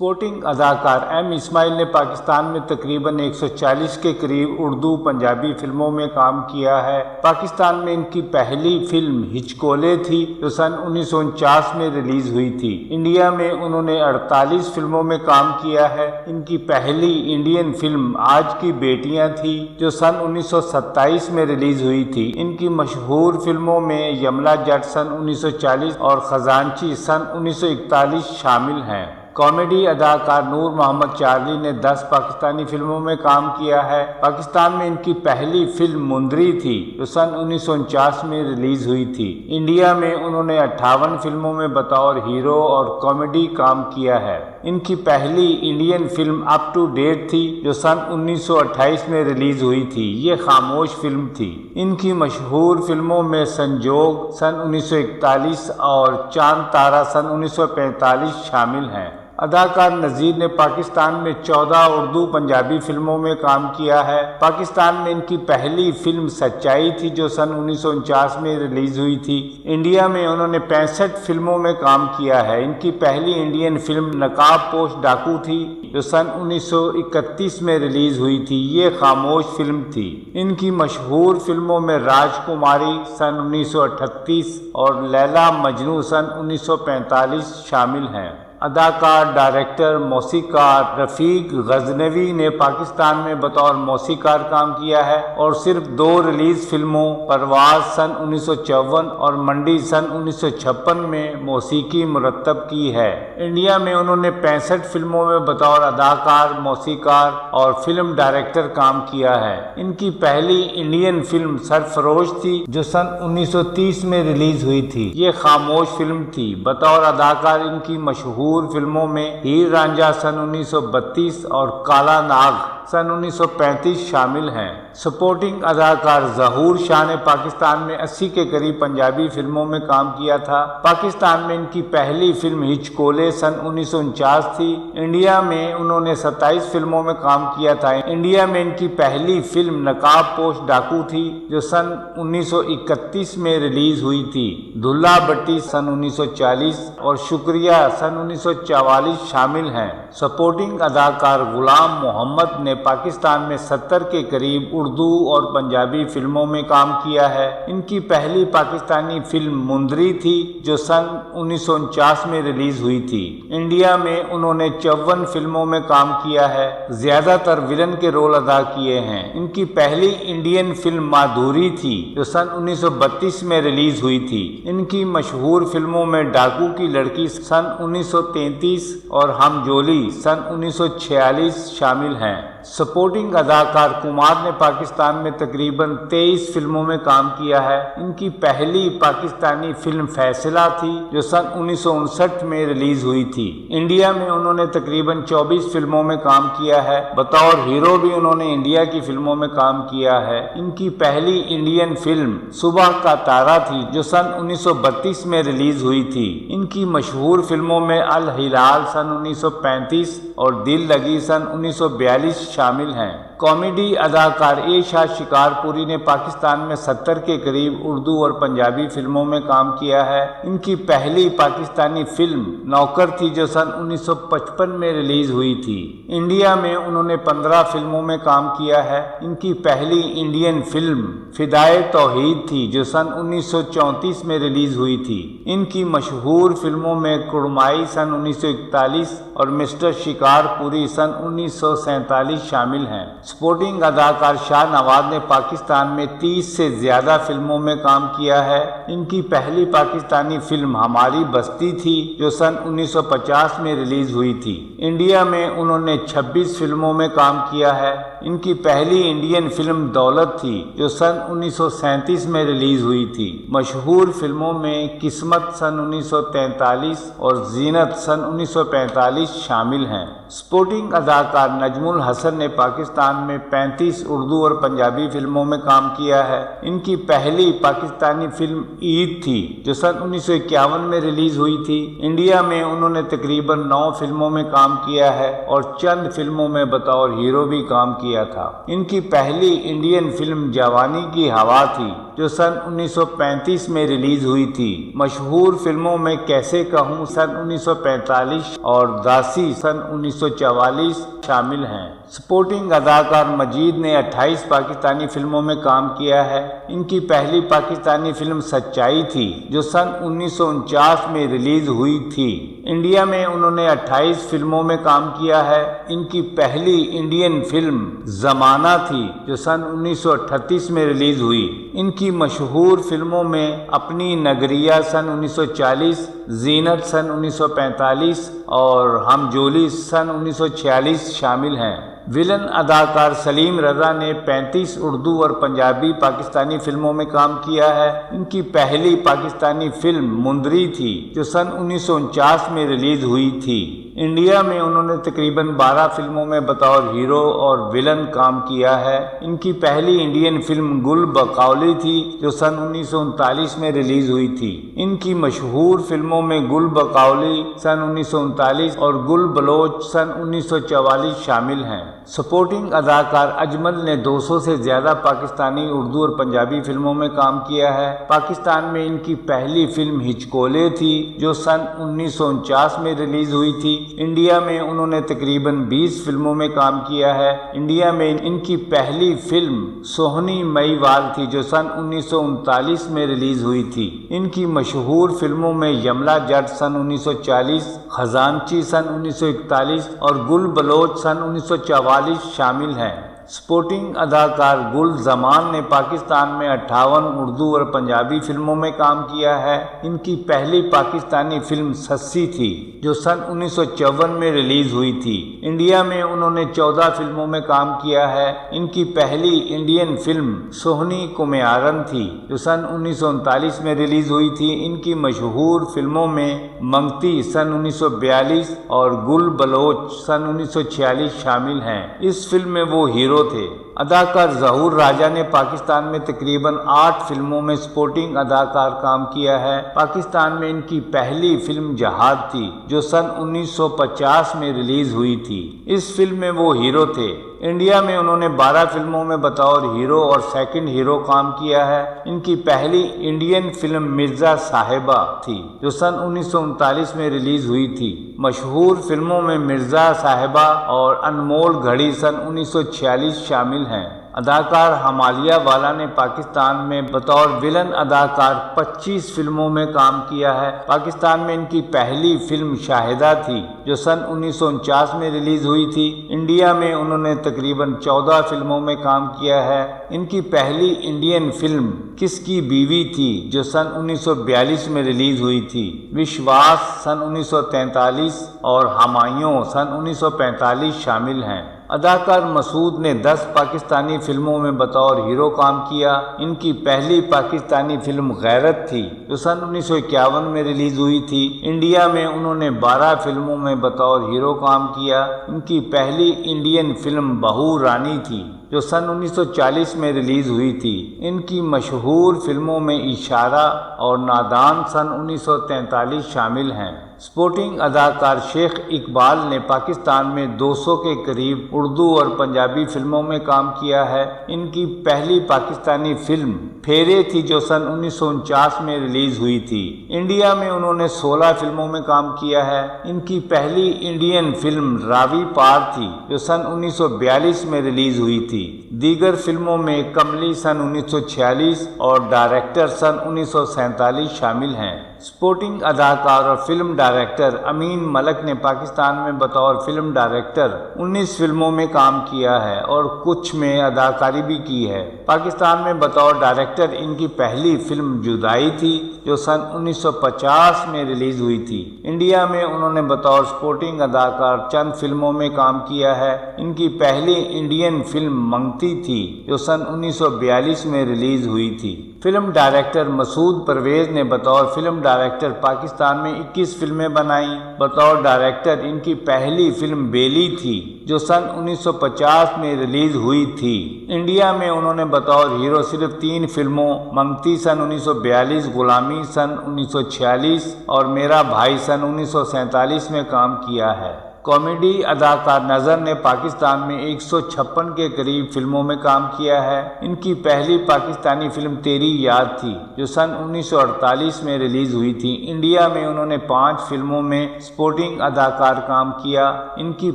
Supporting اداکار M اسماعیل نے پاکستان میں تقریباً 140 کے قریب اردو پنجابی فلموں میں کام کیا ہے۔ پاکستان میں ان کی پہلی فلم ہچکولے تھی جو سن 1949 میں ریلیز ہوئی تھی۔ انڈیا میں انہوں نے 48 فلموں میں کام کیا ہے۔ ان کی پہلی انڈین فلم آج کی بیٹیاں تھی جو سن 1927 میں ریلیز ہوئی تھی۔ ان کی مشہور فلموں میں یملا جٹ سن 1940 اور خزانچی سن 1941 شامل ہیں۔ کامیڈی اداکار نور محمد چارلی نے 10 پاکستانی فلموں میں کام کیا ہے۔ پاکستان میں ان کی پہلی فلم مندری تھی جو سن 1949 میں ریلیز ہوئی تھی۔ انڈیا میں انہوں نے 58 فلموں میں بطور ہیرو اور کامیڈی کام کیا ہے۔ ان کی پہلی Indian film up to date تھی جو سن 1928 میں ریلیز ہوئی تھی۔ یہ خاموش فلم تھی۔ ان کی مشہور فلموں میں سنجوگ سن 1941 اور چاند تارا سن 1945 شامل ہیں۔ اداکار نذیر نے پاکستان میں 14 اردو پنجابی فلموں میں کام کیا ہے۔ پاکستان میں ان کی پہلی فلم سچائی تھی جو سن 1949 میں ریلیز ہوئی تھی۔ انڈیا میں انہوں نے 65 فلموں میں کام کیا ہے۔ ان کی پہلی انڈین فلم نقاب پوش ڈاکو تھی جو سن 1931 میں ریلیز ہوئی تھی۔ یہ خاموش فلم تھی۔ ان کی مشہور فلموں میں راج کماری سن 1938 اور لیلا مجنوں سن 1945 شامل ہیں۔ اداکار، ڈائریکٹر، موسیقار رفیق غزنوی نے پاکستان میں بطور موسیقار کام کیا ہے اور صرف 2 ریلیز فلموں پرواز سن 1954 اور منڈی سن 1956 میں موسیقی مرتب کی ہے۔ انڈیا میں انہوں نے 65 فلموں میں بطور اداکار، موسیقار اور فلم ڈائریکٹر کام کیا ہے۔ ان کی پہلی انڈین فلم سرفروش تھی جو سن 1930 میں ریلیز ہوئی تھی۔ یہ خاموش فلم تھی۔ بطور اداکار ان کی مشہور فلموں میں ہیر رانجھا سن 1932 اور کالا ناگ سن 1935 شامل ہیں۔ سپورٹنگ اداکار ظہور شاہ نے پاکستان میں 80 کے قریب پنجابی فلموں میں کام کیا تھا۔ پاکستان میں ان کی پہلی فلم ہچکولے سن 1949 تھی۔ انڈیا میں انہوں نے 27 فلموں میں کام کیا تھا۔ انڈیا میں ان کی پہلی فلم نقاب پوش ڈاکو تھی جو سن 1931 میں ریلیز ہوئی تھی۔ دھلا بٹی سن 1940 اور شکریہ سن 1944 شامل ہیں۔ سپورٹنگ اداکار غلام محمد نے پاکستان میں 70 کے قریب اردو اور پنجابی فلموں میں کام کیا ہے۔ ان کی پہلی پاکستانی فلم مندری تھی جو سن 1949 میں ریلیز ہوئی تھی۔ انڈیا میں انہوں نے 54 فلموں میں کام کیا ہے۔ زیادہ تر ولن کے رول ادا کیے ہیں۔ ان کی پہلی انڈین فلم مادھوری تھی جو سن 1932 میں ریلیز ہوئی تھی۔ ان کی مشہور فلموں میں ڈاکو کی لڑکی سن 1933 اور ہم جولی سن 1946 شامل ہیں۔ سپورٹنگ اداکار کمار نے پاکستان میں تقریباً 23 فلموں میں کام کیا ہے۔ ان کی پہلی پاکستانی فلم فیصلہ تھی جو سن 1959 میں ریلیز ہوئی تھی۔ انڈیا میں انہوں نے تقریباً 24 فلموں میں کام کیا ہے۔ بطور ہیرو بھی انہوں نے انڈیا کی فلموں میں کام کیا ہے۔ ان کی پہلی انڈین فلم صبح کا تارا تھی جو سن 1932 میں ریلیز ہوئی تھی۔ ان کی مشہور فلموں میں الہلال سن 1935 اور دل لگی سن 1942 شامل ہیں۔ کامیڈی اداکار اے شاہ شکار پوری نے پاکستان میں 70 کے قریب اردو اور پنجابی فلموں میں کام کیا ہے۔ ان کی پہلی پاکستانی فلم نوکر تھی جو سن 1955 میں ریلیز ہوئی تھی۔ انڈیا میں انہوں نے 15 فلموں میں کام کیا ہے۔ ان کی پہلی انڈین فلم فدائے توحید تھی جو سن 1934 میں ریلیز ہوئی تھی۔ ان کی مشہور فلموں میں کڑمائی سن 1941 اور مسٹر شکار پوری سن 1947 شامل ہیں۔ سپورٹنگ اداکار شاہ نواز نے پاکستان میں 30 سے زیادہ فلموں میں کام کیا ہے۔ ان کی پہلی پاکستانی فلم ہماری بستی تھی جو سن 1950 میں ریلیز ہوئی تھی۔ انڈیا میں انہوں نے 26 فلموں میں کام کیا ہے۔ ان کی پہلی انڈین فلم دولت تھی جو سن 1937 میں ریلیز ہوئی تھی۔ مشہور فلموں میں قسمت سن 1943 اور زینت سن 1945 شامل ہیں۔ سپورٹنگ اداکار نجم الحسن نے پاکستان میں 35 اردو اور پنجابی فلموں میں کام کیا ہے۔ ان کی پہلی پاکستانی فلم عید تھی جو سن 1951 میں ریلیز ہوئی تھی۔ انڈیا میں انہوں نے تقریباً 9 فلموں میں کام کیا ہے اور چند فلموں میں بطور ہیرو بھی کام کیا تھا۔ ان کی پہلی انڈین فلم جوانی کی ہوا تھی جو سن 1935 میں ریلیز ہوئی تھی۔ مشہور فلموں میں کیسے کہوں سن 1945 اور داسی سن 1944 شامل ہیں۔ سپورٹنگ اداکار مجید نے 28 پاکستانی فلموں میں کام کیا ہے۔ ان کی پہلی پاکستانی فلم سچائی تھی جو سن 1949 میں ریلیز ہوئی تھی۔ انڈیا میں انہوں نے 28 فلموں میں کام کیا ہے۔ ان کی پہلی انڈین فلم زمانہ تھی جو سن 1938 میں ریلیز ہوئی۔ ان کی مشہور فلموں میں اپنی نگریہ سن 1940، زینت سن 1945 اور ہم جولی سن 1946 شامل ہیں۔ ویلن اداکار سلیم رضا نے 35 اردو اور پنجابی پاکستانی فلموں میں کام کیا ہے۔ ان کی پہلی پاکستانی فلم مندری تھی جو سن 1949 میں ریلیز ہوئی تھی۔ انڈیا میں انہوں نے تقریباً 12 فلموں میں بطور ہیرو اور ویلن کام کیا ہے۔ ان کی پہلی انڈین فلم گل بقولی تھی جو سن 1939 میں ریلیز ہوئی تھی۔ ان کی مشہور فلموں میں گل بقولی سن 1939 اور گل بلوچ سن 1944 شامل ہیں۔ سپورٹنگ اداکار اجمل نے 200 سے زیادہ پاکستانی اردو اور پنجابی فلموں میں کام کیا ہے۔ پاکستان میں ان کی پہلی فلم ہچکولے تھی جو سن 1949 میں ریلیز ہوئی تھی۔ انڈیا میں انہوں نے تقریباً 20 فلموں میں کام کیا ہے۔ انڈیا میں ان کی پہلی فلم سوہنی مئی وال تھی جو سن 1939 میں ریلیز ہوئی تھی۔ ان کی مشہور فلموں میں یملا جٹ سن 1940، خزانچی سن 1941 اور گل بلوچ سن 1944 شامل ہیں۔ سپورٹنگ اداکار گل زمان نے پاکستان میں 58 اردو اور پنجابی فلموں میں کام کیا ہے۔ ان کی پہلی پاکستانی فلم سسی تھی جو سن 1954 میں ریلیز ہوئی تھی۔ انڈیا میں انہوں نے 14 فلموں میں کام کیا ہے۔ ان کی پہلی انڈین فلم سوہنی کمیارن تھی جو سن 1939 میں ریلیز ہوئی تھی۔ ان کی مشہور فلموں میں منگتی سن 1942 اور گل بلوچ سن 1946 شامل ہیں۔ اس فلم میں وہ ہیرو تھے۔ اداکار ظہور راجہ نے پاکستان میں تقریباً 8 فلموں میں سپورٹنگ اداکار کام کیا ہے۔ پاکستان میں ان کی پہلی فلم جہاد تھی جو سن 1950 میں ریلیز ہوئی تھی۔ اس فلم میں وہ ہیرو تھے۔ انڈیا میں انہوں نے 12 فلموں میں بطور ہیرو اور سیکنڈ ہیرو کام کیا ہے۔ ان کی پہلی انڈین فلم مرزا صاحبہ تھی جو سن 1939 میں ریلیز ہوئی تھی۔ مشہور فلموں میں مرزا صاحبہ اور انمول گھڑی سن 1946 شامل ہیں۔ اداکار ہمالیہ والا نے پاکستان میں بطور ویلن اداکار 25 فلموں میں کام کیا ہے۔ پاکستان میں ان کی پہلی فلم شاہدہ تھی جو سن 1949 میں ریلیز ہوئی تھی۔ انڈیا میں انہوں نے تقریباً 14 فلموں میں کام کیا ہے۔ ان کی پہلی انڈین فلم کس کی بیوی تھی جو سن 1942 میں ریلیز ہوئی تھی۔ وشواس سن 1943 اور ہمایوں سن 1945 شامل ہیں۔ اداکار مسعود نے 10 پاکستانی فلموں میں بطور ہیرو کام کیا۔ ان کی پہلی پاکستانی فلم غیرت تھی جو سن 1951 میں ریلیز ہوئی تھی۔ انڈیا میں انہوں نے 12 فلموں میں بطور ہیرو کام کیا۔ ان کی پہلی انڈین فلم بہو رانی تھی جو سن 1940 میں ریلیز ہوئی تھی۔ ان کی مشہور فلموں میں اشارہ اور نادان سن 1943 شامل ہیں۔ سپورٹنگ اداکار شیخ اقبال نے پاکستان میں 200 کے قریب اردو اور پنجابی فلموں میں کام کیا ہے۔ ان کی پہلی پاکستانی فلم پھیرے تھی جو سن 1949 میں ریلیز ہوئی تھی۔ انڈیا میں انہوں نے 16 فلموں میں کام کیا ہے۔ ان کی پہلی انڈین فلم راوی پار تھی جو سن 1942 میں ریلیز ہوئی تھی۔ دیگر فلموں میں کملی سن 1946 اور ڈائریکٹر سن 1947 شامل ہیں۔ سپورٹنگ اداکار اور فلم ڈائریکٹر امین ملک نے پاکستان میں بطور فلم ڈائریکٹر 19 فلموں میں کام کیا ہے اور کچھ میں اداکاری بھی کی ہے۔ پاکستان میں بطور ڈائریکٹر ان کی پہلی فلم جدائی تھی جو سن 1950 میں ریلیز ہوئی تھی۔ انڈیا میں انہوں نے بطور سپورٹنگ اداکار چند فلموں میں کام کیا ہے۔ ان کی پہلی انڈین فلم منگتی تھی جو سن 1942 میں ریلیز ہوئی تھی۔ فلم ڈائریکٹر مسعود پرویز نے بطور فلم ڈائریکٹر پاکستان میں 21 فلمیں بنائیں۔ بطور ڈائریکٹر ان کی پہلی فلم بیلی تھی جو سن 1950 میں ریلیز ہوئی تھی۔ انڈیا میں انہوں نے بطور ہیرو صرف 3 فلموں منگتی سن 1942، غلامی سن 1946 اور میرا بھائی سن 1947 میں کام کیا ہے۔ کامیڈی اداکار نذر نے پاکستان میں 156 کے قریب فلموں میں کام کیا ہے۔ ان کی پہلی پاکستانی فلم تیری یاد تھی جو سن 1948 میں ریلیز ہوئی تھی۔ انڈیا میں انہوں نے 5 فلموں میں سپورٹنگ اداکار کام کیا۔ ان کی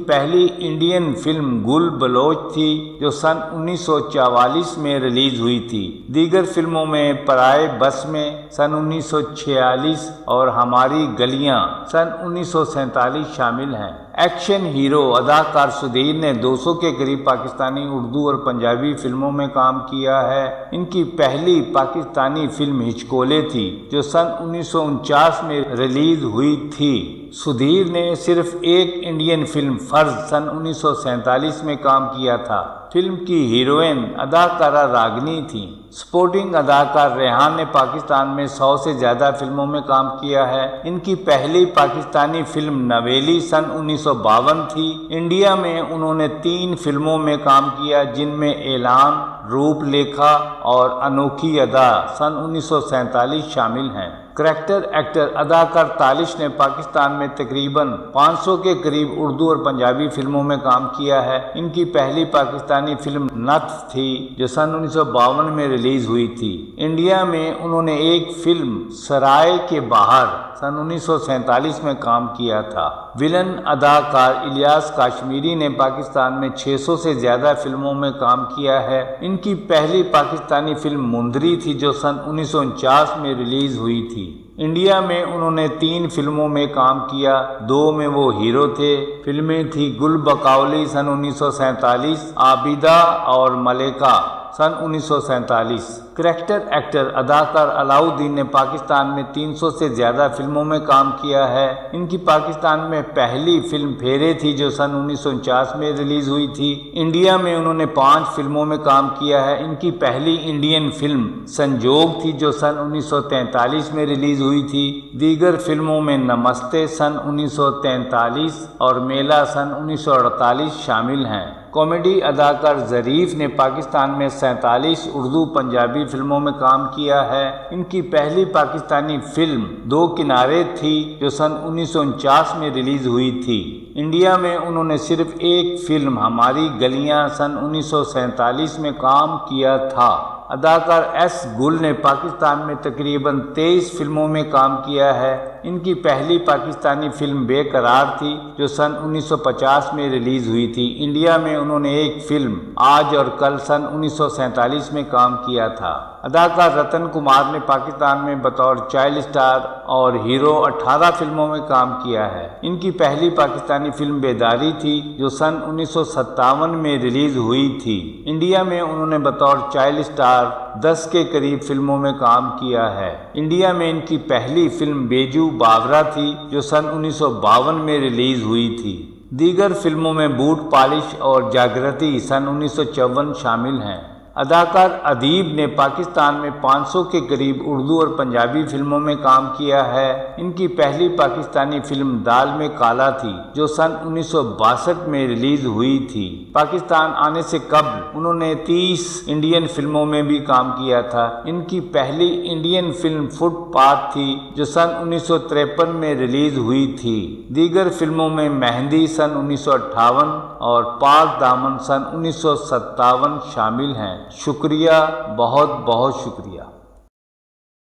پہلی انڈین فلم گل بلوچ تھی جو سن 1944 میں ریلیز ہوئی تھی۔ دیگر فلموں میں پرائے بس میں سن 1946 اور ہماری گلیاں سن 1947 شامل ہیں۔ ایکشن ہیرو اداکار سدھیر نے 200 کے قریب پاکستانی اردو اور پنجابی فلموں میں کام کیا ہے۔ ان کی پہلی پاکستانی فلم ہچکولے تھی جو سن 1949 میں ریلیز ہوئی تھی۔ سدھیر نے صرف ایک انڈین فلم فرض سن 1947 میں کام کیا تھا۔ فلم کی ہیروئن اداکارہ راگنی تھیں۔ سپورٹنگ اداکار ریحان نے پاکستان میں 100 سے زیادہ فلموں میں کام کیا ہے۔ ان کی پہلی پاکستانی فلم نویلی سن 1952 تھی۔ انڈیا میں انہوں نے 3 فلموں میں کام کیا جن میں اعلان، روپ لیکھا اور انوکھی ادا سن 1947 شامل ہیں۔ کریکٹر ایکٹر اداکار تالش نے پاکستان میں تقریباً 500 کے قریب اردو اور پنجابی فلموں میں کام کیا ہے۔ ان کی پہلی پاکستانی فلم نطف تھی جو سن 1952 میں ریلیز ہوئی تھی۔ انڈیا میں انہوں نے ایک فلم سرائے کے باہر سن 1947 میں کام کیا تھا۔ ویلن اداکار الیاس کاشمیری نے پاکستان میں 600 سے زیادہ فلموں میں کام کیا ہے۔ ان کی پہلی پاکستانی فلم مندری تھی جو سن 1949 میں ریلیز ہوئی تھی۔ انڈیا میں انہوں نے 3 فلموں میں کام کیا، 2 میں وہ ہیرو تھے۔ فلمیں تھیں گل بقولی سن 1947، عابدہ اور ملیکہ سن 1947۔ کریکٹر ایکٹر اداکار علاؤالدین نے پاکستان میں 300 سے زیادہ فلموں میں کام کیا ہے۔ ان کی پاکستان میں پہلی فلم پھیرے تھی جو سن 1949 میں ریلیز ہوئی تھی۔ انڈیا میں انہوں نے 5 فلموں میں کام کیا ہے۔ ان کی پہلی انڈین فلم سنجوگ تھی جو سن 1943 میں ریلیز ہوئی تھی۔ دیگر فلموں میں نمستے سن 1943 اور میلہ سن 1948 شامل ہیں۔ کامیڈی اداکار ظریف نے پاکستان میں 47 اردو پنجابی فلموں میں کام کیا ہے۔ ان کی پہلی پاکستانی فلم دو کنارے تھی جو سن 1949 میں ریلیز ہوئی تھی۔ انڈیا میں انہوں نے صرف ایک فلم ہماری گلیاں سن 1947 میں کام کیا تھا۔ اداکار ایس گل نے پاکستان میں تقریباً 23 فلموں میں کام کیا ہے۔ ان کی پہلی پاکستانی فلم بے قرار تھی جو سن 1950 میں ریلیز ہوئی تھی۔ انڈیا میں انہوں نے ایک فلم آج اور کل سن 1947 میں کام کیا تھا۔ اداکار رتن کمار نے پاکستان میں بطور چائلڈ اسٹار اور ہیرو 18 فلموں میں کام کیا ہے۔ ان کی پہلی پاکستانی فلم بیداری تھی جو سن 1957 میں ریلیز ہوئی تھی۔ انڈیا میں انہوں نے بطور چائلڈ اسٹار 10 کے قریب فلموں میں کام کیا ہے۔ انڈیا میں ان کی پہلی فلم بیجو باورا تھی جو سن 1952 میں ریلیز ہوئی تھی۔ دیگر فلموں میں بوٹ پالش اور جاگرتی سن 1954 شامل ہیں۔ اداکار ادیب نے پاکستان میں 500 کے قریب اردو اور پنجابی فلموں میں کام کیا ہے۔ ان کی پہلی پاکستانی فلم دال میں کالا تھی جو سن 1962 میں ریلیز ہوئی تھی۔ پاکستان آنے سے قبل انہوں نے 30 انڈین فلموں میں بھی کام کیا تھا۔ ان کی پہلی انڈین فلم فٹ پاتھ تھی جو سن 1953 میں ریلیز ہوئی تھی۔ دیگر فلموں میں مہندی سن 1958 اور پاک دامن سن 1957 شامل ہیں۔ شکریہ، بہت بہت شکریہ۔